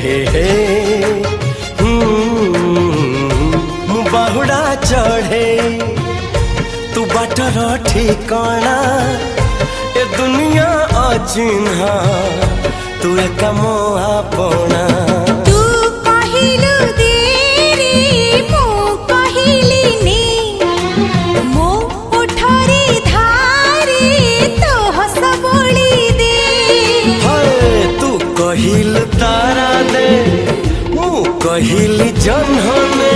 हे मु बाहुड़ा चढ़े तू बाटर ठिकाना ए दुनिया अचिन्हा तू एक मो आपना कहिल तारा दे मु कहिल जन्हने